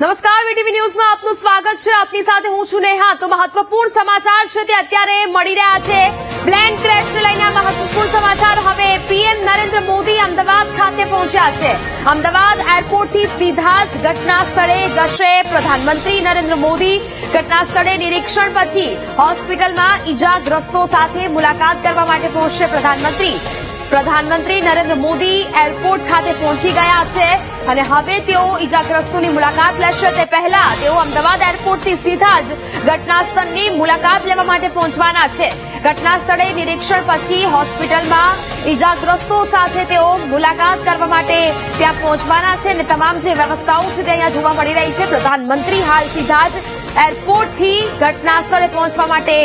નમસ્કાર વીટીવી ન્યૂઝમાં આપનું સ્વાગત છે। આપની સાથે હું છું નેહા। તો મહત્વપૂર્ણ સમાચાર છે તે અત્યારે મળી રહ્યા છે। પ્લેન ક્રેશને લઈને મહત્વપૂર્ણ સમાચાર। હવે પીએમ નરેન્દ્ર મોદી અમદાવાદ ખાતે પહોંચ્યા છે। અમદાવાદ એરપોર્ટથી સીધા જ ઘટના સ્થળે જશે પ્રધાનમંત્રી નરેન્દ્ર મોદી। ઘટના સ્થળે નિરીક્ષણ પછી હોસ્પિટલમાં ઈજાગ્રસ્તો સાથે મુલાકાત કરવા માટે પહોંચશે પ્રધાનમંત્રી નરેન્દ્ર મોદી એરપોર્ટ ખાતે પહોંચી ગયા છે અને હવે તેઓ ઈજાગ્રસ્તોની મુલાકાત લેશે। તે પહેલા તેઓ અમદાવાદ એરપોર્ટથી સીધા જ ઘટના સ્થળની મુલાકાત લેવા માટે પહોંચવાના છે। ઘટના સ્થળે નિરીક્ષણ પછી હોસ્પિટલમાં ઈજાગ્રસ્તો સાથે તેઓ મુલાકાત કરવા માટે ત્યાં પહોંચવાના છે અને તમામ જે વ્યવસ્થાઓ છે તે અહીંયા જોવા મળી રહી છે। પ્રધાનમંત્રી હાલ સીધા જ એરપોર્ટથી ઘટના સ્થળે પહોંચવા માટે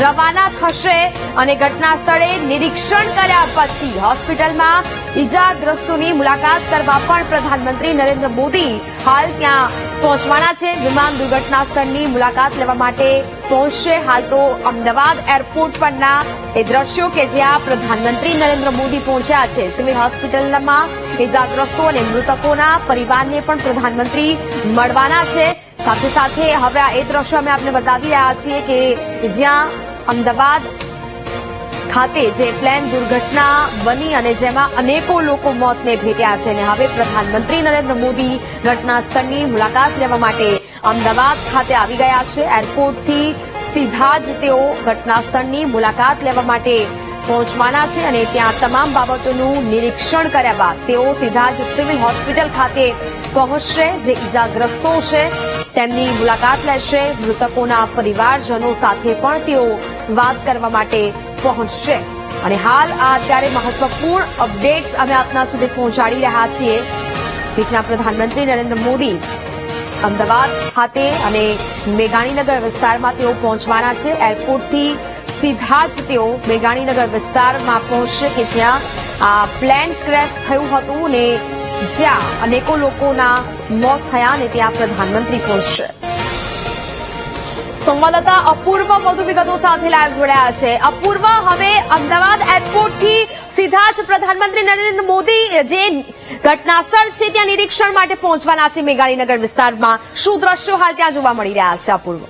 રવાના થશે અને ઘટના સ્થળે નિરીક્ષણ કર્યા પછી હોસ્પિટલમાં ઈજાગ્રસ્તોની મુલાકાત કરવા પણ પ્રધાનમંત્રી નરેન્દ્ર મોદી હાલ ત્યાં પહોંચવાના છે। વિમાન દુર્ઘટના સ્થળની મુલાકાત લેવા માટે પહોંચશે। હાલ તો અમદાવાદ એરપોર્ટ પરના એ દ્રશ્યો કે જ્યાં પ્રધાનમંત્રી નરેન્દ્ર મોદી પહોંચ્યા છે। સિવિલ હોસ્પિટલમાં ઈજાગ્રસ્તો અને મૃતકોના પરિવારને પણ પ્રધાનમંત્રી મળવાના છે। સાથે સાથે હવે આ એ દ્રશ્યો અમે આપને બતાવી રહ્યા છીએ કે જ્યાં અમદાવાદ ખાતે જે પ્લેન દુર્ઘટના બની અને જેમાં અનેકો લોકો મોતને ભેટ્યા છે અને હવે પ્રધાનમંત્રી નરેન્દ્ર મોદી ઘટના સ્થળની મુલાકાત લેવા માટે અમદાવાદ ખાતે આવી ગયા છે। એરપોર્ટથી સીધા જ તેઓ ઘટના સ્થળની મુલાકાત લેવા માટે પહોંચવાના છે અને ત્યાં તમામ બાબતોનું નિરીક્ષણ કર્યા બાદ તેઓ સીધા જ સિવિલ હોસ્પિટલ ખાતે પહોંચશે। જે ઈજાગ્રસ્તો છે તેમની મુલાકાત લેશે। મૃતકોના પરિવારજનો સાથે પણ તેઓ વાત કરવા માટે પહોંચશે અને હાલ આ અત્યારે મહત્વપૂર્ણ અપડેટ્સ અમે આપના સુધી પહોંચાડી રહ્યા છીએ કે જ્યાં પ્રધાનમંત્રી નરેન્દ્ર મોદી અમદાવાદ ખાતે અને મેઘાણીનગર વિસ્તારમાં તેઓ પહોંચવાના છે। એરપોર્ટથી સીધા જ તેઓ મેઘાણીનગર વિસ્તારમાં પહોંચશે કે જ્યાં આ પ્લેન ક્રેશ થયું હતું અને જ્યાં અનેકો લોકોના મોત થયા અને ત્યાં પ્રધાનમંત્રી પહોંચશે। સંવાદદાતા અપૂર્વ વધુ વિગતો સાથે લાઈવ જોડાયા છે। અપૂર્વ, હવે અમદાવાદ એરપોર્ટથી સીધા જ પ્રધાનમંત્રી નરેન્દ્ર મોદી જે ઘટના સ્થળ છે ત્યાં નિરીક્ષણ માટે પહોંચવાના છે મેઘાણીનગર વિસ્તારમાં। શું દ્રશ્યો હાલ ત્યાં જોવા મળી રહ્યા છે અપૂર્વ?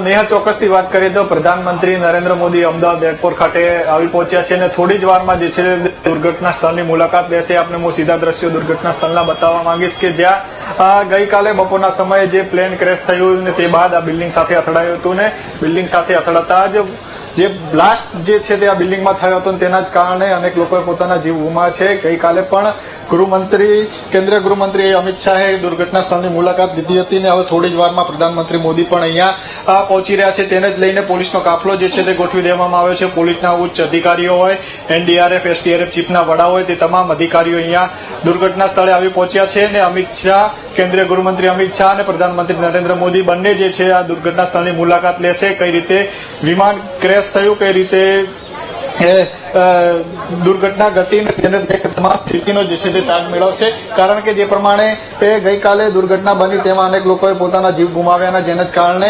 નેહા, ચોક્કસથી વાત કરીએ તો પ્રધાનમંત્રી નરેન્દ્ર મોદી અમદાવાદ એરપોર્ટ ખાતે આવી પહોંચ્યા છે અને થોડી જ વારમાં જે છે દુર્ઘટના સ્થળની મુલાકાત લેશે। આપને હું સીધા દ્રશ્યો દુર્ઘટના સ્થળના બતાવવા માંગીશ કે જ્યાં ગઈકાલે બપોરના સમયે જે પ્લેન ક્રેશ થયું ને તે બાદ આ બિલ્ડિંગ સાથે અથડાયું હતું ને બિલ્ડિંગ સાથે અથડાતા જ જે બ્લાસ્ટ જે છે તે આ બિલ્ડિંગમાં થયો હતો તેના જ કારણે અનેક લોકોએ પોતાના જીવ ગુમાવ્યા છે। ગઈકાલે પણ કેન્દ્રીય ગૃહમંત્રી અમિત શાહે દુર્ઘટના સ્થળની મુલાકાત લીધી હતી ને હવે થોડી જ વારમાં પ્રધાનમંત્રી મોદી પણ અહીંયા પહોંચી રહ્યા છે। તેને જ લઈને પોલીસનો કાફલો જે છે તે ગોઠવી દેવામાં આવ્યો છે। પોલીસના ઉચ્ચ અધિકારીઓ હોય, એનડીઆરએફ, એસડીઆરએફ ચીફના વડા હોય, તે તમામ અધિકારીઓ અહીંયા દુર્ઘટના સ્થળે આવી પહોંચ્યા છે અને અમિત શાહ, કેન્દ્રીય ગૃહમંત્રી અમિત શાહ અને પ્રધાનમંત્રી નરેન્દ્ર મોદી બંને જે છે આ દુર્ઘટના સ્થળની મુલાકાત લેશે। કઈ રીતે વિમાન ક્રેશ થયું, કઈ રીતે દુર્ઘટના ઘટીને તેને તમામ સ્થિતિનો જે છે તે તાગ મેળવશે। કારણ કે જે પ્રમાણે ગઈકાલે દુર્ઘટના બની તેમાં અનેક લોકોએ પોતાના જીવ ગુમાવ્યા, જેને જ કારણે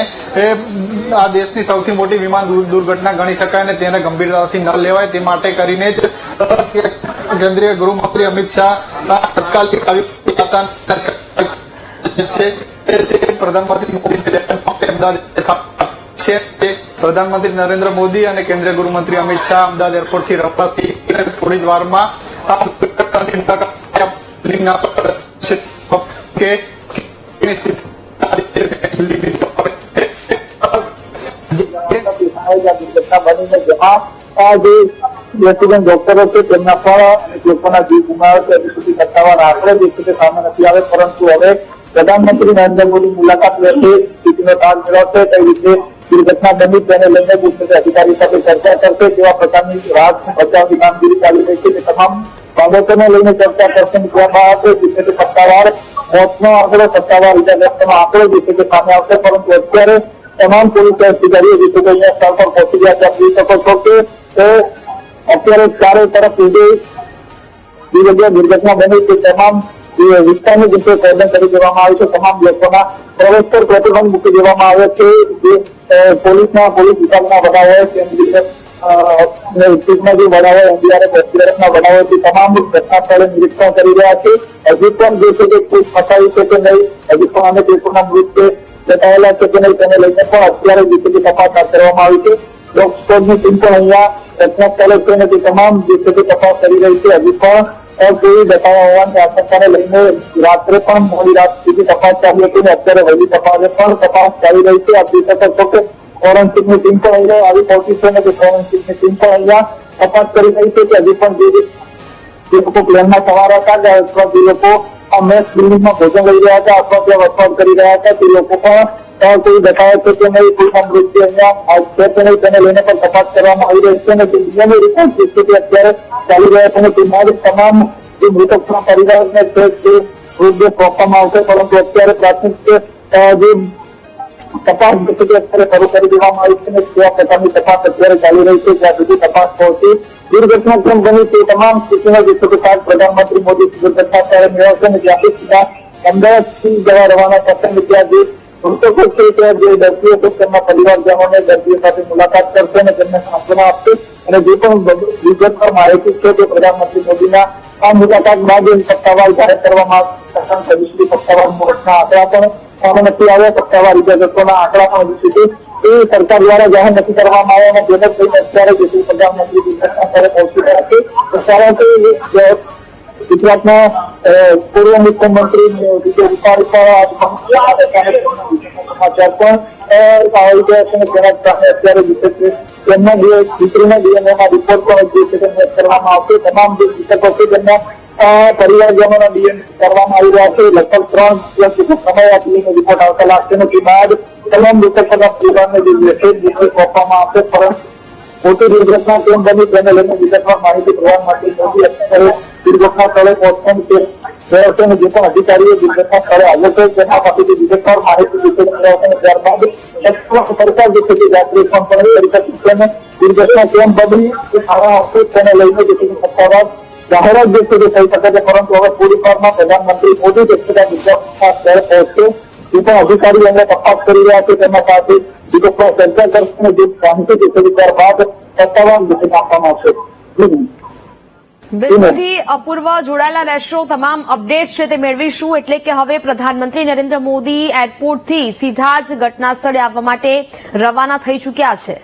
આ દેશની સૌથી મોટી વિમાન દુર્ઘટના ગણી શકાય અને તેને ગંભીરતાથી ન લેવાય તે માટે કરીને જ કેન્દ્રીય ગૃહમંત્રી અમિત શાહ તાત્કાલિક આવી પ્રધાનમંત્રી મોદી પ્રધાનમંત્રી નરેન્દ્ર મોદી અને કેન્દ્રીય ગૃહમંત્રી અમિત શાહ અમદાવાદ એરપોર્ટથી રવાના થોડી જ વારમાં રેસિડેન્ટ ડોક્ટરો છે તેમના પણ અનેક લોકોના જીવ ગુમાવ્યા છે। હજી સુધી સત્તાવાર આંકડો જે છે તે સામે નથી આવે, પરંતુ હવે પ્રધાનમંત્રી નરેન્દ્ર મોદી મુલાકાત લેશે, સ્થિતિનો તાગ મેળવશે, કઈ રીતે દુર્ઘટના બની તેને લઈને અધિકારી સાથે ચર્ચા કરશે, કેવા પ્રકારની રાહત બચાવની કામગીરી ચાલી રહી છે તે તમામ બાબતોને લઈને ચર્ચા કરશે। કહેવામાં આવે છે કે સત્તાવાર મોતનો આંકડો, સત્તાવાર ઇજાગ્રસ્તનો આંકડો જે છે તે સામે આવશે, પરંતુ અત્યારે તમામ પોલીસ અધિકારીઓ જે છે તે અહીંયા સ્થળ પર પહોંચી ગયા છે। આપ જોઈ શકો છો કે અત્યારે ચારે તરફ જે જગ્યાએ દુર્ઘટના બની તે તમામ વિસ્તારની જગ્યાએ કોર્ડન કરી દેવામાં આવે છે। તમામ લોકોના પ્રવેશ પર પ્રતિબંધ મૂકી દેવામાં આવે છે। જે પોલીસ વિભાગના વડા હોય, ટૂંકમાં જે વડાઓ એનડીઆરએફ એસડીઆરએફના વડાઓ છે તમામ ઘટના સ્થળે નિરીક્ષણ કરી રહ્યા છે. હજી પણ જે છે તે ખૂબ ફસાયું છે કે નહીં, હજી પણ અનેક લોકોના મૃત્યુ બતાવેલા છે કે નહીં તેને લઈને પણ અત્યારે જે છે તે તપાસ હાથ ધરવામાં આવી છે. ડોગ સ્કોડની ટીમ પણ અહીંયા ઘટના સ્થળે છે અને તે તમામ જે છે તે તપાસ કરી રહી છે. હજી પણ કોઈ બતાવ્યા હોવાની આશંકાને લઈને રાત્રે પણ મોડી રાત સુધી તપાસ ચાલી હતી અને અત્યારે વહેલી તપાસે પણ તપાસ ચાલી રહી છે. આપ જોઈ શકો છો કે ફોરેન્સિકની ટીમ પણ અહીંયા આવી પહોંચી છે અને તે ફોરેન્સિકની ટીમ પણ અહીંયા તપાસ કરી રહી છે કે હજી પણ જે લોકો પ્લેનમાં સવાર હતા અથવા જે લોકો આ મેસ બિલ્ડિંગમાં ભોજન લઈ રહ્યા હતા અથવા ત્યાં વસવાટ કરી રહ્યા હતા તે લોકો પણ કોઈ બતાવે છે કે નહીં, કોઈના મૃત્યુ અહીંયા છે કે નહીં તેને લઈને પણ તપાસ કરવામાં આવી રહી છે અને તે દુનિયાની રિપોર્ટ જે છે તે અત્યારે ચાલી રહ્યા છે અને તેમાં જ તમામ જે મૃતકના પરિવારને છે તે મૃતદેહ સોંપવામાં આવશે. પરંતુ અત્યારે પ્રાથમિક જે તપાસ જે છે તે અત્યારે શરૂ કરી દેવામાં આવી છે અને કેવા પ્રકારની તપાસ અત્યારે ચાલી રહી છે ત્યાં સુધી તપાસ પહોંચી. દુર્ઘટના કેમ બની તે તમામ સ્થિતિમાં જે છે તે પ્રધાનમંત્રી મોદી દુર્ઘટના ત્યારે મેળવશે અને ત્યાંથી સીધા અમદાવાદથી જવા રવાના થશે અને ત્યાં જે મૃતકો છે ત્યાં જે દર્દીઓ છે તેમના પરિવારજનોને દર્દીઓ સાથે મુલાકાત કરશે અને તેમને સાંત્વના આપશે અને જે પણ વિગતવાર માહિતી છે તે પ્રધાનમંત્રી મોદીના આ મુલાકાત બાદ સત્તાવાર જાહેર કરવામાં આવશે. સત્તાવાર મુહૂર્તના આંકડા પણ સામે નથી આવ્યા. સત્તાવાર ઇજાજતોના આંકડા પણ હજુ સુધી એ સરકાર દ્વારા જાહેર નથી કરવામાં આવ્યા અને જેને લઈને અત્યારે જે પ્રધાનમંત્રી દુર્ઘટના સ્થળે પહોંચી રહ્યા છે. કારણ કે ગુજરાતના પૂર્વ મુખ્યમંત્રી વિજય રૂપાણી સમાચાર પણ આવી ગયા છે અને તેના કારણે અત્યારે તેમના દીકરીના ડીએનએના રિપોર્ટ પણ જે છે તેને કરવામાં આવશે. તમામ જે મૃતકો છે તેમના પરિવારજનોના ડીએનએ કરવામાં આવી રહ્યા છે. લગભગ 3 દિવસ જેટલો સમય આ ડીએનએ રિપોર્ટ આવતા લાગશે અને તે બાદ તમામ મૃતકોના પરિવારને જે મેસેજ સોંપવામાં આવશે. પરંતુ મોટી દુર્ઘટના કેમ બની તેને લઈને વિગતવાર માહિતી પ્રધાનમંત્રી મોદી અત્યારે દુર્ઘટના સ્થળે પહોંચવાની છે મેળવશે અને જે પણ અધિકારીઓ દુર્ઘટના સ્થળે આવ્યો છે તેના પાસેથી વિગતવાર માહિતી મેળવશે અને ત્યારબાદ સરકાર જે છે તે જાતે પણ કરી શકશે અને દુર્ઘટના કેમ બની એ સારા આવશે તેને લઈને જે છે સત્તાવાર જાહેરાત જે છે તે થઈ શકે છે. પરંતુ હવે થોડી વારમાં પ્રધાનમંત્રી મોદી જે છે દુર્ઘટના સ્થળે પહોંચશે. જે પણ અધિકારી એમને તપાસ કરી રહ્યા છે તેના સાથે વિગતવાર ચર્ચા કરશે અને જે માહિતી જે છે ત્યારબાદ સત્તાવાર વિષય આપવામાં આવશે. બિલકુલથી અપૂર્વ જોડાયેલા રહેશો. તમામ અપડેટ્સ છે તે મેળવીશું. એટલે કે હવે પ્રધાનમંત્રી નરેન્દ્ર મોદી એરપોર્ટથી સીધા જ ઘટના સ્થળે આવવા માટે રવાના થઈ ચૂક્યા છે.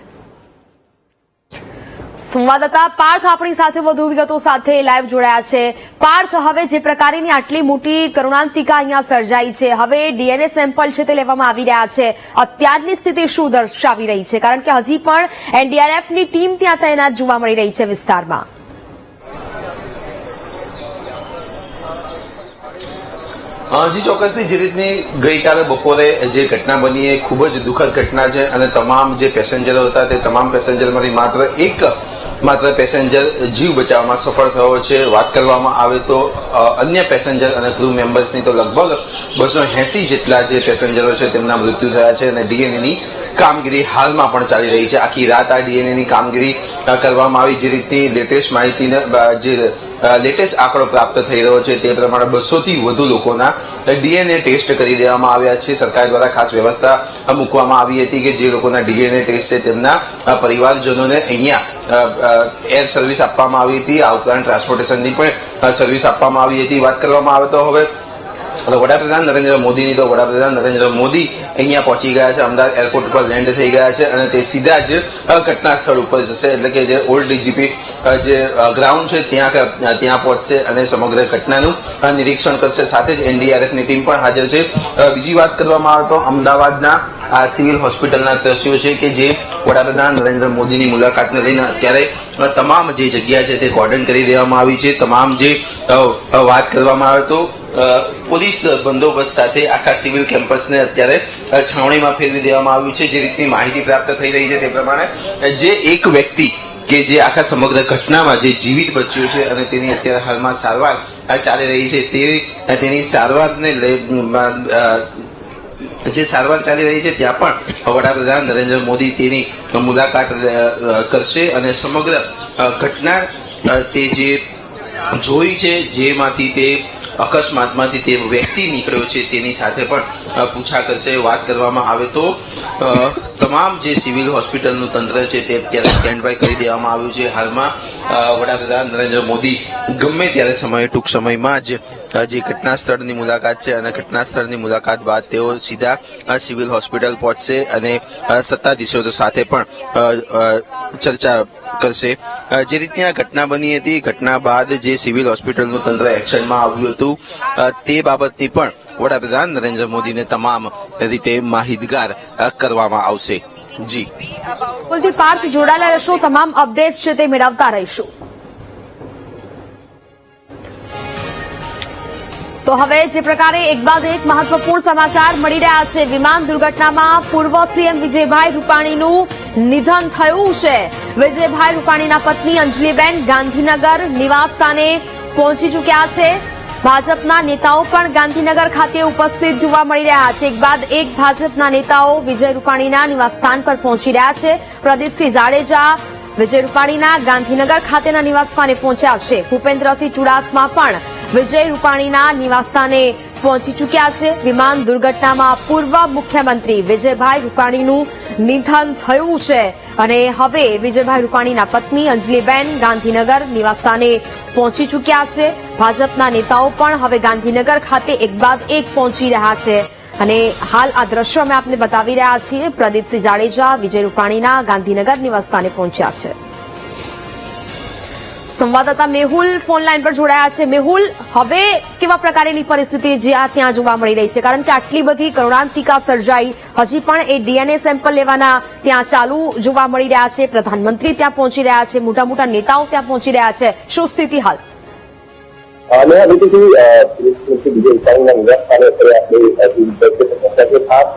સંવાદદાતા પાર્થ આપણી સાથે વધુ વિગતો સાથે લાઈવ જોડાયા છે. પાર્થ, હવે જે પ્રકારની આટલી મોટી કરુણાંતિકા અહીંયા સર્જાઈ છે, હવે ડીએનએ સેમ્પલ છે તે લેવામાં આવી રહ્યા છે. અત્યારની સ્થિતિ શું દર્શાવી રહી છે? કારણ કે હજી પણ એનડીઆરએફની ટીમ ત્યાં તૈનાત જોવા મળી રહી છે વિસ્તારમાં. જી ચોક્કસથી જે રીતની ગઈકાલે બપોરે જે ઘટના બની એ ખૂબ જ દુઃખદ ઘટના છે અને તમામ જે પેસેન્જરો હતા તે તમામ પેસેન્જરમાંથી માત્ર પેસેન્જર જીવ બચાવવામાં સફળ થયો છે. વાત કરવામાં આવે તો અન્ય પેસેન્જર અને ક્રૂ મેમ્બર્સની તો લગભગ 280 જેટલા જે પેસેન્જરો છે તેમના મૃત્યુ થયા છે અને ડીએનએની કામગીરી હાલમાં પણ ચાલી રહી છે. આખી રાત આ ડીએનએની કામગીરી કરવામાં આવી. જે રીતની લેટેસ્ટ માહિતીને જે લેટેસ્ટ આંકડો પ્રાપ્ત થઈ રહ્યો છે તે પ્રમાણે 200થી વધુ લોકોના ડીએનએ ટેસ્ટ કરી દેવામાં આવ્યા છે. સરકાર દ્વારા ખાસ વ્યવસ્થા મૂકવામાં આવી હતી કે જે લોકોના ડીએનએ ટેસ્ટ છે તેમના પરિવારજનોને અહીંયા એર સર્વિસ આપવામાં આવી હતી. આ ઉપરાંત ટ્રાન્સપોર્ટેશનની પણ સર્વિસ આપવામાં આવી હતી. વાત કરવામાં આવે તો હવે વડાપ્રધાન નરેન્દ્ર મોદી અહીંયા પહોંચી ગયા છે. અમદાવાદ એરપોર્ટ ઉપર લેન્ડ થઈ ગયા છે અને તે સીધા જ ઘટના સ્થળ ઉપર જશે. એટલે કે જે ઓલ્ડ ડીજીપી જે ગ્રાઉન્ડ છે ત્યાં પહોંચશે અને સમગ્ર ઘટનાનું નિરીક્ષણ કરશે. સાથે જ એનડીઆરએફની ટીમ પણ હાજર છે. બીજી વાત કરવામાં આવે તો અમદાવાદના આ સિવિલ હોસ્પિટલના દ્રશ્યો છે કે જે વડાપ્રધાન નરેન્દ્ર મોદીની મુલાકાતને લઈને અત્યારે તમામ જે જગ્યા છે તે કોર્ડન કરી દેવામાં આવી છે. તમામ જે વાત કરવામાં આવે તો પોલીસ બંદોબસ્ત સાથે આખા સિવિલ કેમ્પસને અત્યારે છાવણીમાં ફેરવી દેવામાં આવ્યું છે. જે રીતની માહિતી પ્રાપ્ત થઈ રહી છે તે પ્રમાણે જે એક વ્યક્તિ કે જે આખા સમગ્ર ઘટનામાં જે જીવિત બચ્યો છે અને તેની અત્યારે હાલમાં સારવાર ચાલી રહી છે તેની સારવારને જે સારવાર ચાલી રહી છે ત્યાં પણ વડાપ્રધાન નરેન્દ્ર મોદી તેની મુલાકાત કરશે અને સમગ્ર ઘટના તે જે જોઈ છે જેમાંથી તે અકસ્માતમાંથી તે વ્યક્તિ નીકળ્યો છે તેની સાથે પણ પૂછા કરશે. વાત કરવામાં આવે તો તમામ જે સિવિલ હોસ્પિટલનું તંત્ર છે તે અત્યારે સ્ટેન્ડ બાય કરી દેવામાં આવ્યું છે. હાલમાં વડાપ્રધાન નરેન્દ્ર મોદી ગમે ત્યારે ટૂંક સમયમાં જ જે ઘટના સ્થળની મુલાકાત છે અને ઘટના સ્થળની મુલાકાત બાદ તેઓ સીધા સિવિલ હોસ્પિટલ પહોંચશે અને સત્તાધીશો સાથે પણ ચર્ચા કરશે. જે રીતની આ ઘટના બની હતી, ઘટના બાદ જે સિવિલ હોસ્પિટલનું તંત્ર એક્શનમાં આવ્યું હતું તે બાબતની પણ વડાપ્રધાન નરેન્દ્ર મોદીને તમામ રીતે માહિતગાર કરવામાં આવશે. જી કુલથી પાર્થ જોડાયેલા રહેશો, તમામ અપડેટ્સ છે તે મેળવતા રહીશું. તો હવે જે પ્રકારે એક બાદ એક મહત્વપૂર્ણ સમાચાર મળી રહ્યા છે. વિમાન દુર્ઘટનામાં પૂર્વ સીએમ વિજયભાઈ રૂપાણીનું નિધન થયું છે. વિજયભાઈ રૂપાણીના પત્ની અંજલિબેન ગાંધીનગર નિવાસસ્થાને પહોંચી ચૂક્યા છે. ભાજપના નેતાઓ પણ ગાંધીનગર ખાતે ઉપસ્થિત જોવા મળી રહ્યા છે. એક બાદ એક ભાજપના નેતાઓ વિજય રૂપાણીના નિવાસસ્થાન પર પહોંચી રહ્યા છે. પ્રદીપસિંહ જાડેજા વિજય રૂપાણીના ગાંધીનગર ખાતેના નિવાસસ્થાને પહોંચ્યા છે. ભૂપેન્દ્રસિંહ ચુડાસમા પણ વિજય રૂપાણીના નિવાસસ્થાને પહોંચી ચૂક્યા છે. વિમાન દુર્ઘટનામાં પૂર્વ મુખ્યમંત્રી વિજયભાઈ રૂપાણીનું નિધન થયું છે અને હવે વિજયભાઈ રૂપાણીના પત્ની અંજલિબેન ગાંધીનગર નિવાસસ્થાને પહોંચી ચૂક્યા છે. ભાજપના નેતાઓ પણ હવે ગાંધીનગર ખાતે એક બાદ એક પહોંચી રહ્યા છે અને હાલ આ દ્રશ્યો અમે આપને બતાવી રહ્યા છીએ. પ્રદીપસિંહ જાડેજા વિજય રૂપાણીના ગાંધીનગર નિવાસસ્થાને પહોંચ્યા છે. સંવાદદાતા મેહુલ ફોન લાઈન પર જોડાયા છે. મેહુલ, હવે કેવા પ્રકારની પરિસ્થિતિ ત્યાં જોવા મળી રહી છે? કારણ કે આટલી બધી કરુણાંતિકા સર્જાઈ, હજી પણ એ ડીએનએ સેમ્પલ લેવાના ત્યાં ચાલુ જોવા મળી રહ્યા છે. પ્રધાનમંત્રી ત્યાં પહોંચી રહ્યા છે, મોટા મોટા નેતાઓ ત્યાં પહોંચી રહ્યા છે. શું સ્થિતિ હાલ? વિજય રૂપાણીના નિવાસસ્થાને ખાસ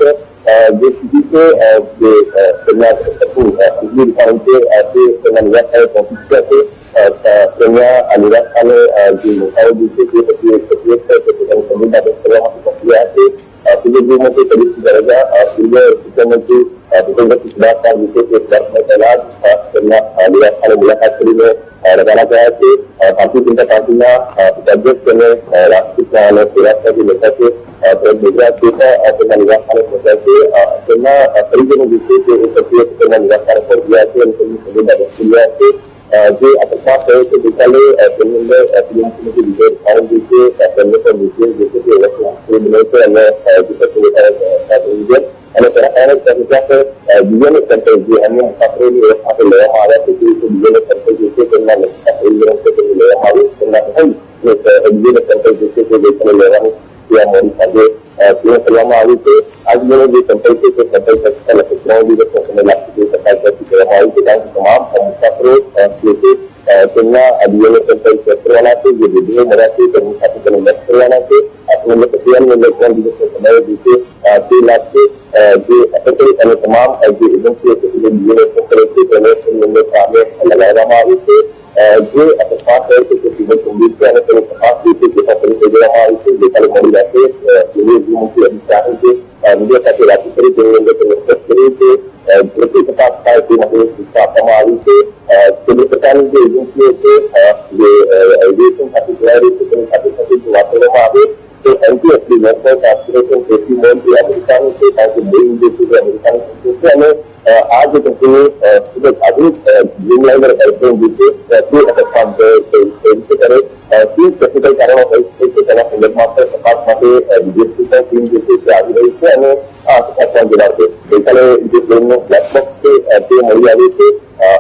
જે સ્થિતિ છે જે તેમના વિજય રૂપાણી છે તે તેમના નિવાસસ્થાને પહોંચી ચૂક્યા છે. તેમના નિવાસસ્થાને જે નેતાઓ જે છે તે પછી પોતાની સંવેદના કરવા માટે પહોંચી રહ્યા છે. સિવિલમાં પ્રદીપસિંહ જાડેજા પૂર્વ મુખ્યમંત્રી ભૂપેન્દ્રસિંહ ચુડાસમા વિશે તે પહેલા તેમના નિવાસસ્થાને મુલાકાત કરીને રવાના ગયા છે. ભારતીય જનતા પાર્ટીના અધ્યક્ષ અને રાજપૂતના અને સેવાસના જે નેતા છે ગુજરાત તે પણ તેમના નિવાસસ્થાને પહોંચ્યા છે. તેમના પરિજનો જે છે તે પછી તેમના નિવાસસ્થાને પહોંચ્યા છે અને તેમની સંવેદના વ્યક્ત રહ્યા છે. જે અકસ્માત થયો છે ગઈકાલે તેની અંદર મુખ્યમંત્રી વિજય રૂપાણી જે છે તેમને પણ વિજય જે છે તે બન્યો છે અને અને તેના કારણે ડીએનએ સેમ્પલ જે અન્ય મુસાફરોની વ્યવસ્થા લેવામાં આવ્યા છે તે ડીએનએ સેમ્પલ જે છે તેમના પરિજનો છે તેને લેવામાં આવ્યું. તેમના ડીએનએ સેમ્પલ જે છે તે ગઈકાલે લેવાનું ત્યાં મોડી સાંજે પૂર્ણ કરવામાં આવ્યું છે. આ ડીએનએ જે સેમ્પલ છે તે સેમ્પલ કરતા લગભગ 3 દિવસનો સમય લાગશે તે તપાસ કરવામાં આવી છે. કારણ કે તમામ મુસાફરો જે છે તેમના ડીએનએ સેમ્પલ ચેક કરવાના છે. જે વિડીયો મળ્યા છે તેમની સાથે તેને મેચ કરવાના છે. આપણને પ્રક્રિયાની અંદર 3 દિવસનો સમય જે છે તે લાગશે. જે અટકરી અને તમામ જે એજન્સીઓ છે જે ડીએનએ સેમ્પલ છે તેને તેની અંદર સામે લગાવવામાં આવી છે. જે અકસ્માત થયો છે તે ખૂબ જ ગંભીર છે અને તેની તપાસ જે છે તે પણ શરૂ કરી દેવામાં આવી છે. ગઈકાલે મોડી રાત્રે ગૃહમંત્રી અમિત શાહે જે મીડિયા સાથે વાતચીત કરી તેની અંદર તેને સ્પષ્ટ કર્યું છે ઝડપી તપાસ થાય તે માટે સૂચના આપવામાં આવી છે. કેન્દ્ર સરકારની જે એજન્સીઓ છે જે એવિએશન સાથે જોડાયેલી છે તેની સાથે સાથે જો વાત કરવામાં આવે તો એનટીએસડી નેશનલ ટ્રાન્સપોર્ટેશન સેફ્ટી બોર્ડ જે અમેરિકાનું છે કારણ કે બોઇંગ જે છે તે અમેરિકાની કંપની છે અને આ જે કંપની ખૂબ જ આધુનિક ડ્રીમલાઇનર એરપ્લેન જે છે તે અકસ્માત કરે શું ટેકનિકલ કારણો હોઈ શકે છે તેના સંદર્ભમાં પણ તપાસ માટે વિદેશી પણ ટીમ જે છે તે આવી રહી છે અને આ તપાસમાં જોડાશે. ગઈકાલે જે પ્લેનનું બ્લેક બોક્સ છે તે મળી આવ્યું છે.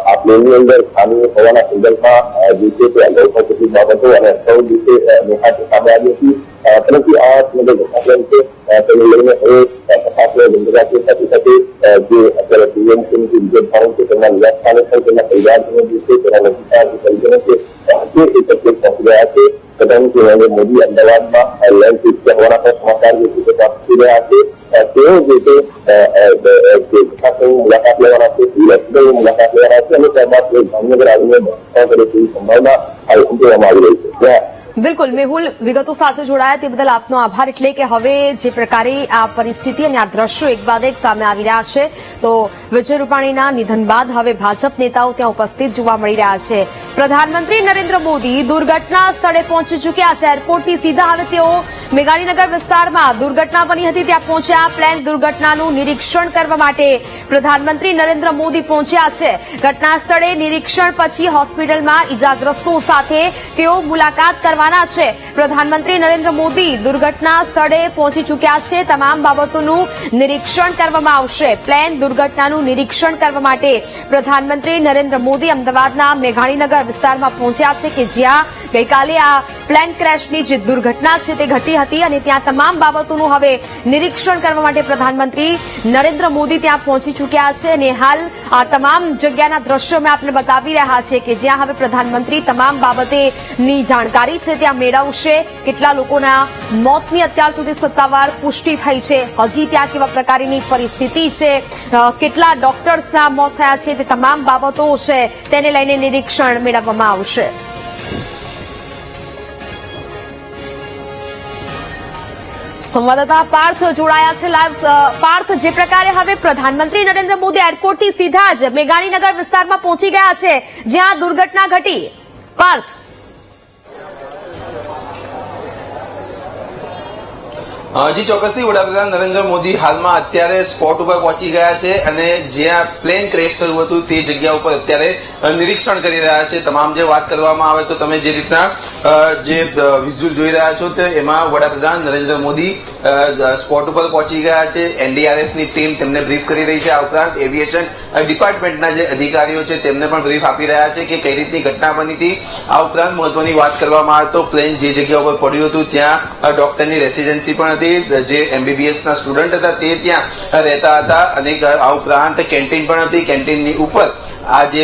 આ પ્લેનની અંદર ખામી હોવાના સંદર્ભમાં જે છે તે અગાઉ પણ કેટલીક બાબતો અને અટકાવ જે છે નિહાતે સામે આવી હતી. પરંતુ આ સમગ્ર ઘટનાક્રમ છે તેને લઈને હવે તપાસને બંધ છે. સાથે સાથે જે અત્યારે પૂર્વ મુખ્યમંત્રી વિજય રૂપાણી છે તેમના નિવાસસ્થાને પણ તેમના પરિવારજનો જે છે તેના નજીકના જે પરિજનો છે તે એકત્રિત પહોંચી રહ્યા છે. પ્રધાનમંત્રી નરેન્દ્ર મોદી અમદાવાદમાં લેન્ડ પીટ હોવાના પણ સમાચાર જે છે તે પહોંચી રહ્યા છે. તેઓ જે છે ઘટનાસ્થળની મુલાકાત લેવાના છે, હોસ્પિટલની મુલાકાત લેવાના છે અને ત્યારબાદ ગાંધીનગર આવીને કરે તેવી સંભાવના જોવામાં આવી રહી છે. બિલકુલ મેહુલ, વિગતો સાથે જોડાયા તે બદલ આપનો આભાર. એટલે કે હવે જે પ્રકારે આ પરિસ્થિતિ અને આ દ્રશ્યો એક બાદ એક સામે આવી રહ્યા છે, તો વિજય રૂપાણીના નિધન બાદ હવે ભાજપ નેતાઓ ત્યાં ઉપસ્થિત જોવા મળી રહ્યા છે. પ્રધાનમંત્રી નરેન્દ્ર મોદી દુર્ઘટના સ્થળે પહોંચી ચૂક્યા છે. એરપોર્ટથી સીધા હવે તેઓ મેઘાણીનગર વિસ્તારમાં દુર્ઘટના બની હતી ત્યાં પહોંચ્યા. પ્લેન દુર્ઘટનાનું નિરીક્ષણ કરવા માટે પ્રધાનમંત્રી નરેન્દ્ર મોદી પહોંચ્યા છે. ઘટના સ્થળે નિરીક્ષણ પછી હોસ્પિટલમાં ઇજાગ્રસ્તો સાથે તેઓ મુલાકાત કરવાના છે. પ્રધાનમંત્રી નરેન્દ્ર મોદી દુર્ઘટના સ્થળે પહોંચી ચૂક્યા છે. તમામ બાબતોનું નિરીક્ષણ કરવામાં આવશે. પ્લેન દુર્ઘટનાનું નિરીક્ષણ કરવા માટે પ્રધાનમંત્રી નરેન્દ્ર મોદી અમદાવાદના મેઘાણીનગર વિસ્તારમાં પહોંચ્યા છે કે જ્યાં ગઈકાલે આ પ્લેન ક્રેશની જે દુર્ઘટના છે તે ઘટી હતી અને ત્યાં તમામ બાબતોનું હવે નિરીક્ષણ કરવા માટે પ્રધાનમંત્રી નરેન્દ્ર મોદી ત્યાં પહોંચી ચૂક્યા છે. અને હાલ આ તમામ જગ્યાના દ્રશ્યો મેં આપને બતાવી રહ્યા છે કે જ્યાં હવે પ્રધાનમંત્રી તમામ બાબતેની જાણકારી છે ત્યાં મેળવશે. કેટલા લોકોના મોતની અત્યાર સુધી સત્તાવાર પુષ્ટિ થઈ છે, હજી ત્યાં કેવા પ્રકારની પરિસ્થિતિ છે, કેટલા ડોક્ટર્સના મોત થયા છે, તે તમામ બાબતો છે તેને લઈને નિરીક્ષણ મેળવવામાં આવશે. સંવાદદાતા પાર્થ જોડાયા છે લાઈવ. પાર્થ, જે પ્રકારે હવે પ્રધાનમંત્રી નરેન્દ્ર મોદી એરપોર્ટથી સીધા જ મેઘાણીનગર વિસ્તારમાં પહોંચી ગયા છે જ્યાં દુર્ઘટના ઘટી, પાર્થ. જી ચોક્કસથી વડાપ્રધાન નરેન્દ્ર મોદી હાલમાં અત્યારે સ્પોટ ઉપર પહોંચી ગયા છે અને જ્યાં પ્લેન ક્રેશ થયું હતું તે જગ્યા ઉપર અત્યારે નિરીક્ષણ કરી રહ્યા છે. તમામ જે વાત કરવામાં આવે તો તમે જે રીતના જે વિઝ્યુઅલ જોઈ રહ્યા છો તે એમાં વડાપ્રધાન નરેન્દ્ર મોદી સ્પોટ ઉપર પહોંચી ગયા છે. એનડીઆરએફની ટીમ તેમને બ્રીફ કરી રહી છે. આ ઉપરાંત એવિએશન ડિપાર્ટમેન્ટના જે અધિકારીઓ છે તેમને પણ બ્રીફ આપી રહ્યા છે કે કઈ રીતની ઘટના બની હતી. આ ઉપરાંત મહત્વની વાત કરવામાં આવે તો પ્લેન જે જગ્યા ઉપર પડ્યું હતું ત્યાં ડોક્ટરની રેસિડેન્સી પણ હતી. જે એમબીબીએસ ના સ્ટુડન્ટ હતા તે ત્યાં રહેતા હતા અને આ ઉપરાંત કેન્ટીન પણ હતી. કેન્ટીનની ઉપર આ જે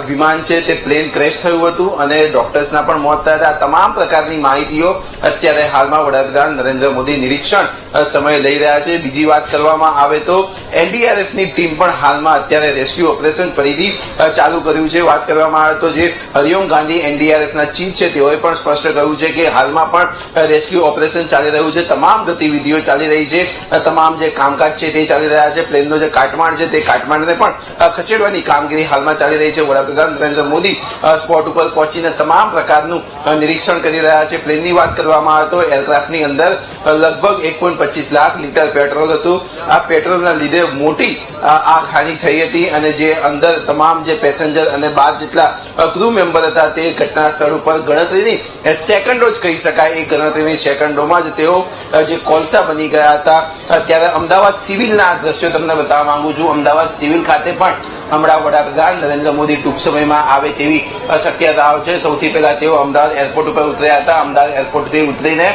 વિમાન છે તે પ્લેન ક્રેશ થયું હતું અને ડોક્ટર્સના પણ મોત થયા હતા. તમામ પ્રકારની માહિતીઓ અત્યારે હાલમાં વડાપ્રધાન નરેન્દ્ર મોદી નિરીક્ષણ સમય લઈ રહ્યા છે. બીજી વાત કરવામાં આવે તો એનડીઆરએફની ટીમ પણ હાલમાં અત્યારે રેસ્ક્યુ ઓપરેશન ફરીથી ચાલુ કર્યું છે. વાત કરવામાં આવે તો જે હરિઓમ ગાંધી એનડીઆરએફના ચીફ છે તેઓએ પણ સ્પષ્ટ કહ્યું છે કે હાલમાં પણ રેસ્ક્યુ ઓપરેશન ચાલી રહ્યું છે. તમામ ગતિવિધિઓ ચાલી રહી છે. તમામ જે કામકાજ છે તે ચાલી રહ્યા છે. પ્લેનનો જે કાટમાળ છે તે કાટમાળને પણ ખસેડવાની કામગીરી હાલમાં ચાલી રહી છે. વડાપ્રધાન નરેન્દ્ર મોદી સ્પોટ ઉપર પહોંચીને તમામ પ્રકારનું નિરીક્ષણ કરી રહ્યા છે. પ્લેનની વાત કરવામાં આવે તો એરક્રાફ્ટની અંદર લગભગ 1.25 લાખ લીટર પેટ્રોલ હતું. આ પેટ્રોલના લીધે મોટી આગ હાનિ થઈ હતી અને જે અંદર તમામ જે પેસેન્જર અને 12 જેટલા ક્રૂ મેમ્બર હતા તે ઘટના સ્થળ ઉપર ગણતરીની સેકન્ડો જ કહી શકાય. એ ગણતરીની સેકન્ડોમાં જ તેઓ જે કોલસા બની ગયા હતા. ત્યારે અમદાવાદ સિવિલના દ્રશ્યો તમને બતાવવા માંગુ છું. અમદાવાદ સિવિલ ખાતે પણ હમણાં વડાપ્રધાન નરેન્દ્ર મોદી ટૂંક સમયમાં આવે તેવી શક્યતાઓ છે. સૌથી પહેલા તેઓ અમદાવાદ એરપોર્ટ ઉપર ઉતર્યા હતા. અમદાવાદ એરપોર્ટથી ઉતરીને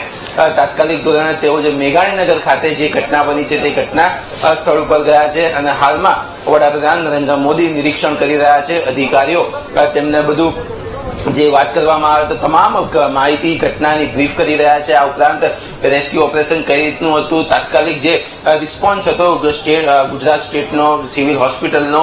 તાત્કાલિક ધોરણે તેઓ જે મેઘાણીનગર ખાતે જે ઘટના બની છે તે ઘટના સ્થળ ઉપર ગયા છે અને હાલમાં વડાપ્રધાન નરેન્દ્ર મોદી નિરીક્ષણ કરી રહ્યા છે. અધિકારીઓ તેમને બધું જે વાત કરવામાં આવે તો તમામ માહિતી ઘટનાની બ્રીફ કરી રહ્યા છે. આ ઉપરાંત રેસ્ક્યુ ઓપરેશન કઈ રીતનું હતું, તાત્કાલિક જે રિસ્પોન્સ હતો ગુજરાત સ્ટેટનો, સિવિલ હોસ્પિટલનો,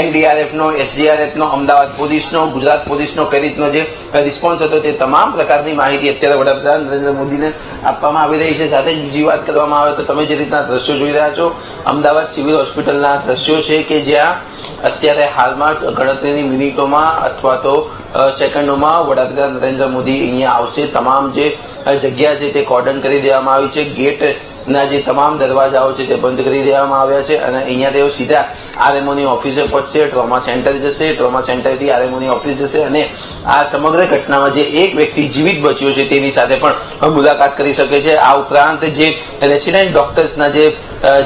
એનડીઆરએફનો, એસડીઆરએફનો, અમદાવાદ પોલીસનો, ગુજરાત પોલીસનો કઈ રીતનો જે રિસ્પોન્સ હતો તે તમામ પ્રકારની માહિતી અત્યારે વડાપ્રધાન નરેન્દ્ર મોદીને આપવામાં આવી રહી છે. સાથે જ બીજી વાત કરવામાં આવે તો તમે જે રીતના દ્રશ્યો જોઈ રહ્યા છો અમદાવાદ સિવિલ હોસ્પિટલના દ્રશ્યો છે કે જ્યાં અત્યારે હાલમાં ગણતરીની મિનિટોમાં અથવા તો સેકન્ડોમાં વડાપ્રધાન નરેન્દ્ર મોદી અહીંયા આવશે. તમામ જે જગ્યા છે તે કોર્ડન કરી દેવામાં આવી છે. ગેટના જે તમામ દરવાજાઓ છે તે બંધ કરી દેવામાં આવ્યા છે અને અહીંયા તેઓ સીધા આરએમઓની ઓફિસે પહોંચશે. ટ્રોમા સેન્ટર જશે. ટ્રોમા સેન્ટરથી આરએમઓની ઓફિસ જશે અને આ સમગ્ર ઘટનામાં જે એક વ્યક્તિ જીવિત બચ્યો છે તેની સાથે પણ મુલાકાત કરી શકે છે. આ ઉપરાંત જે રેસિડેન્ટ ડોક્ટર્સના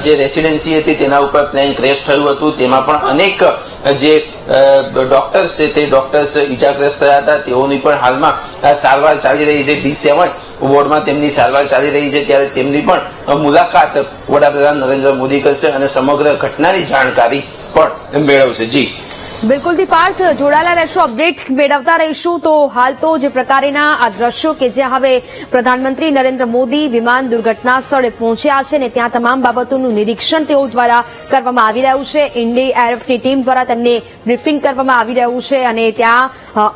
જે રેસિડેન્સી હતી તેના ઉપર પ્લેન ક્રેશ થયું હતું તેમાં પણ અનેક જે ડોક્ટર્સ છે તે ડોક્ટર્સ ઇજાગ્રસ્ત થયા હતા. તેઓની પણ હાલમાં સારવાર ચાલી રહી છે. D7 વોર્ડમાં તેમની સારવાર ચાલી રહી છે. ત્યારે તેમની પણ મુલાકાત વડાપ્રધાન નરેન્દ્ર મોદી કરશે અને સમગ્ર ઘટનાની જાણકારી પણ મેળવશે. જી બિલકુલથી પાર્થ જોડાયેલા રહેશો, અપડેટ્સ મેળવતા રહીશું. તો હાલ તો જે પ્રકારેના આ દ્રશ્યો કે જ્યાં હવે પ્રધાનમંત્રી નરેન્દ્ર મોદી વિમાન દુર્ઘટના સ્થળે પહોંચ્યા છે ને ત્યાં તમામ બાબતોનું નિરીક્ષણ તેઓ દ્વારા કરવામાં આવી રહ્યું છે. એનડીઆરએફની ટીમ દ્વારા તેમને બ્રીફિંગ કરવામાં આવી રહ્યું છે અને ત્યાં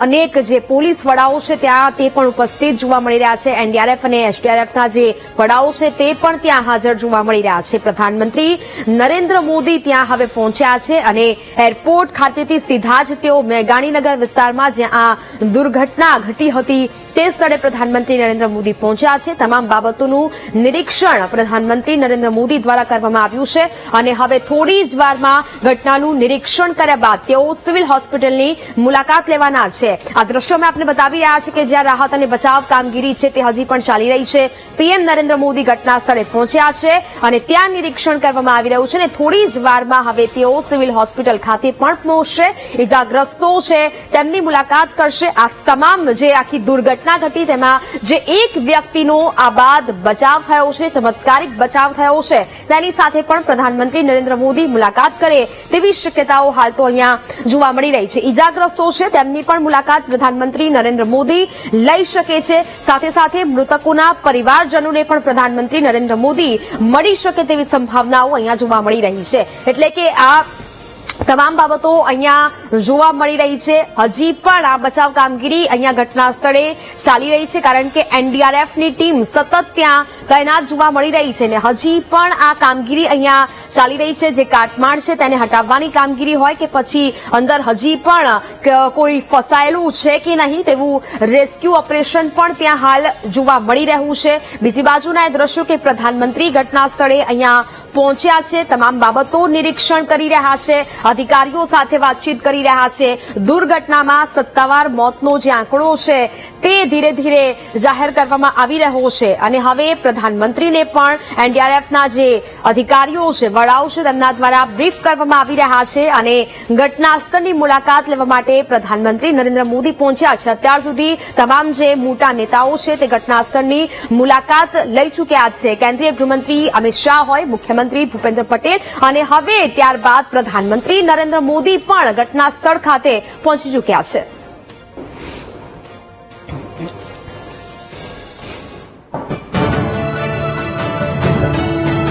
અનેક જે પોલીસ વડાઓ છે ત્યાં તે પણ ઉપસ્થિત જોવા મળી રહ્યા છે. એનડીઆરએફ અને એસડીઆરએફના જે વડાઓ છે તે પણ ત્યાં હાજર જોવા મળી રહ્યા છે. પ્રધાનમંત્રી નરેન્દ્ર મોદી ત્યાં હવે પહોંચ્યા છે અને એરપોર્ટ ખાતેથી સીધા જ તેઓ મેઘાણીનગર વિસ્તારમાં જ્યાં આ દુર્ઘટના ઘટી હતી તે સ્થળે પ્રધાનમંત્રી નરેન્દ્ર મોદી પહોંચ્યા છે. તમામ બાબતોનું નિરીક્ષણ પ્રધાનમંત્રી નરેન્દ્ર મોદી દ્વારા કરવામાં આવ્યું છે અને હવે થોડી જ વારમાં ઘટનાનું નિરીક્ષણ કર્યા બાદ તેઓ સિવિલ હોસ્પિટલની મુલાકાત લેવાના છે. આ દ્રશ્યો મેં આપને બતાવી રહ્યા છે કે જ્યાં રાહત અને બચાવ કામગીરી છે તે હજી પણ ચાલી રહી છે. પીએમ નરેન્દ્ર મોદી ઘટના સ્થળે પહોંચ્યા છે અને ત્યાં નિરીક્ષણ કરવામાં આવી રહ્યું છે અને થોડી જ વારમાં હવે તેઓ સિવિલ હોસ્પિટલ ખાતે પણ પહોંચશે. ઇજાગ્રસ્તો છે તેમની મુલાકાત કરશે. આ તમામ જે આખી દુર્ઘટના ઘટી તેમાં જે એક વ્યક્તિનો આ બાદ બચાવ થયો છે, ચમત્કારિક બચાવ થયો છે, તેની સાથે પણ પ્રધાનમંત્રી નરેન્દ્ર મોદી મુલાકાત કરે તેવી શક્યતાઓ હાલ તો અહીંયા જોવા મળી રહી છે. ઇજાગ્રસ્તો છે તેમની પણ મુલાકાત પ્રધાનમંત્રી નરેન્દ્ર મોદી લઈ શકે છે. સાથે સાથે મૃતકોના પરિવારજનોને પણ પ્રધાનમંત્રી નરેન્દ્ર મોદી મળી શકે તેવી સંભાવનાઓ અહીંયા જોવા મળી રહી છે. એટલે કે આ તમામ બાબતો અહીંયા જોવા મળી રહી છે. હજી પણ આ બચાવ કામગીરી અહીંયા ઘટના સ્થળે ચાલી રહી છે કારણ કે એનડીઆરએફની ટીમ સતત ત્યાં તૈનાત જોવા મળી રહી છે અને હજી પણ આ કામગીરી અહીંયા ચાલી રહી છે. જે કાટમાળ છે તેને હટાવવાની કામગીરી હોય કે પછી અંદર હજી પણ કોઈ ફસાયેલું છે કે નહીં તેવું રેસ્ક્યુ ઓપરેશન પણ ત્યાં હાલ જોવા મળી રહ્યું છે. બીજી બાજુના એ દ્રશ્યો કે પ્રધાનમંત્રી ઘટના સ્થળે અહીંયા પહોંચ્યા છે, તમામ બાબતો નિરીક્ષણ કરી રહ્યા છે, અધિકારીઓ સાથે વાતચીત કરી રહ્યા છે. દુર્ઘટનામાં સત્તાવાર મોતનો જે આંકડો છે તે ધીરે ધીરે જાહેર કરવામાં આવી રહ્યો છે અને હવે પ્રધાનમંત્રીને પણ એનડીઆરએફના જે અધિકારીઓ છે, વડાઓ છે, તેમના દ્વારા બ્રીફ કરવામાં આવી રહ્યા છે અને ઘટના સ્થળની મુલાકાત લેવા માટે પ્રધાનમંત્રી નરેન્દ્ર મોદી પહોંચ્યા છે. અત્યાર સુધી તમામ જે મોટા નેતાઓ છે તે ઘટના સ્થળની મુલાકાત લઈ ચૂક્યા છે. કેન્દ્રીય ગૃહમંત્રી અમિત શાહ હોય, મુખ્યમંત્રી ભૂપેન્દ્ર પટેલ અને હવે ત્યારબાદ પ્રધાનમંત્રી નરેન્દ્ર મોદી પણ ઘટના સ્થળ ખાતે પહોંચી ચૂક્યા છે.